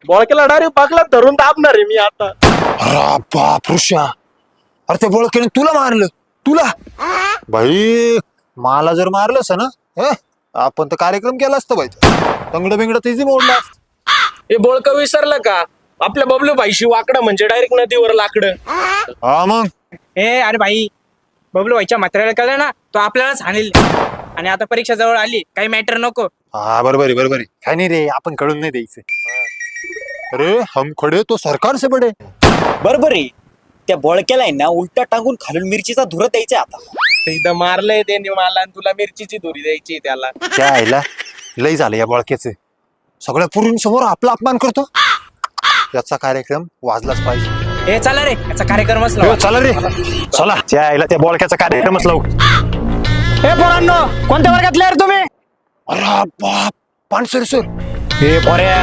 बळकेला direct पाकला धरून दाबणार आहे मी आता. अरे बाप ऋषा, अरे त्या बळकेने तुला मारलं, तुला भाई. मला जर मारलंस ना आपण तर कार्यक्रम केला असतं भाई. तंगड बिंगड तिची मोडला. हे बळक विसरलं का? आपल्या बबलू भाईशी वाकडं म्हणजे डायरेक्ट नदीवर लाकडं. हा मग अरे भाई, बबलू भाईच्या म्हाताऱ्याला कळलं ना तो आपल्यालाच हाणेल. आणि आता परीक्षा जवळ आली, काही मॅटर नको. हा बरोबर आहे, बरोबर आहे. काय नाही रे, आपण कळून नाही द्यायचं. अरे हम खडे तो सरकार से बडे. बरोबर आहे. त्या बळक्याला आहे ना उलटा टांगून खालून मिरचीचा धुरं द्यायचा आता. ते इथं मारलंय त्यांनी मला आणि तुला मिरचीची धुरी द्यायची त्याला. त्या आईला लय झालं या बळक्याचं. सगळ्या पुरींसमोर आपला अपमान करतो. याचा कार्यक्रम वाजलाच पाहिजे. चला रे, याचा कार्यक्रमच लावा. चला रे, चला. त्या आईला त्या बळक्याचा कार्यक्रमच लावू. हे पोरांनो, कोणत्या वर्गातले रे तुम्ही? अरे बाप, पानसर सर. हे पोऱ्या,